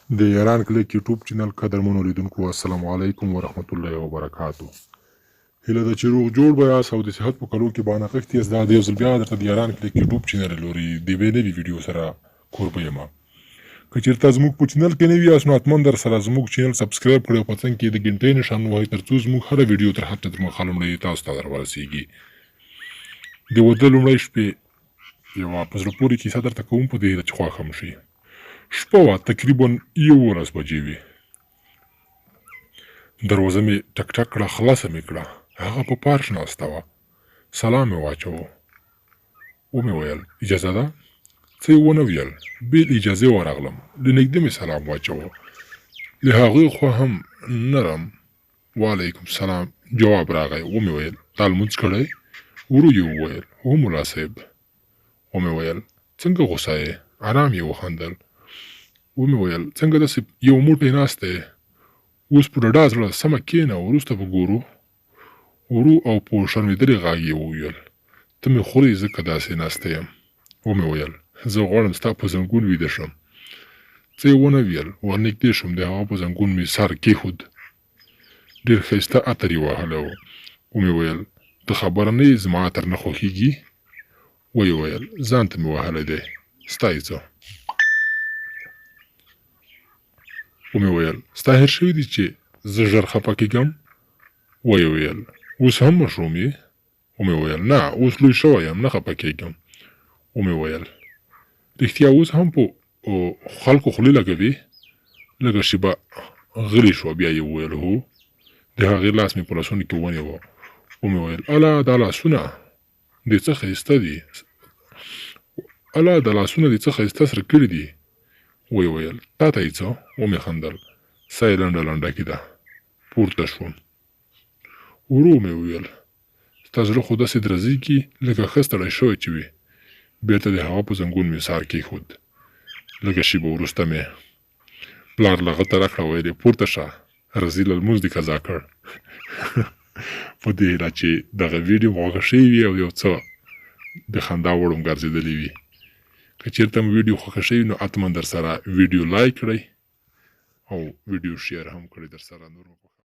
د ایران کلیک یوټیوب چینل قدرمنو لیدونکو السلام علیکم ورحمت الله وبرکاتو. هیله ده چې روغ جوړ به یاست او د صحت په کلو کې بانه یاست. دا د یو ځل بیا درته د ایران کلیک یوټیوب چینل لوري د یوې نوي ویډیو سره کوربه یم. که چېرته زموږ په چینل کې نوي یاست نو حتما در سره زموږ چینل سبسکرایب کړئ او په څنګ کې د ګنټۍ نښان ووهئ تر څو زموږ هره ویډیو تر هفته تر مخه لومړی تاسو ته درورسېږي. د واده لومړۍ شپې یوه په زړه پورې کیسه درته کوم په دې هیله چې خوښه م شي. شپه وه تقریبا 11 بجې وې. دروازه مې ټک ټک کړه، خلاصه مې کړه. هغه په پارک ناسته وه. سلام مې واچوه. ومې ویل اجازه ده؟ څه یې ونه ویل. بې له اجازې ورغلم. له نږدې مې سلام واچوه. له هغې خوا هم نرم وعلیکم سلام جواب راغی. ومې ویل تا لمونځ کړی؟ ورو یې وویل هو ملا صاحب. ومې ویل څنګه غوسه یې؟ ارام یې وخندل. ومې ویل څنګه داسې یو موټی ناست دی؟ اوس په ډډه زړه سمه کښېنه وروسته به ګورو. ورو او په شرمېدلي غږ یې وویل ته مې خورې ځکه داسې ناسته یم. ومې ویل زه غواړم ستا په زنګون ویده شم. څه یې ونه ویل. ورنږدې شوم، د هغه په زنګون مې سر کېښود. ډېر ښایسته عطر یې وهلی و. ومې ویل ته خبره نه یې زما عطر نه خوښېږي؟ ویې ویل ځان ته مې وهلی دی، ستا یې څه؟ ومې ویل ستا هېر شوي دي چې زه ژر خفه کېږم؟ ویې ویل اوس هم مشروم یې؟ ومې ویل نه اوس لوی شوی یم نه خفه کېږم. ومې ویل رښتیا اوس هم په خلکو خولې لګوې؟ لږه شېبه غلې شوه، بیا یې وویل هو. د هغې لاس مې په لاسونو کې ونیوه. ومې ویل اله دا لاسونه دې څه ښایسته دي، اله دا لاسونه دې څه ښایسته سره کړي دي. ویې ویل تا ته یې څه؟ ومې خندل. ساه یې لنډه لنډه کېده. پورته شوم. ورو مې وویل ستا زړه خو داسې درزېږي لکه ښه ستړی شوی چې وي. بېرته د هغه په زنګون مې سر کېښود. لږه شېبه وروسته مې پلار لغته راکړه. ویل یې پورته شه رزیله لمونځ دې قضا کړ. په دې هیله چې دغه ویډیو مو خوښه شوې وي او یو څه د خندا وړ هم ګرځېدلې وي. که چېرته مو ویډیو خوښه شوي نو حتما در سره ویډیو لایک کړئ او ویډیو شیر هم کړئ در سره نور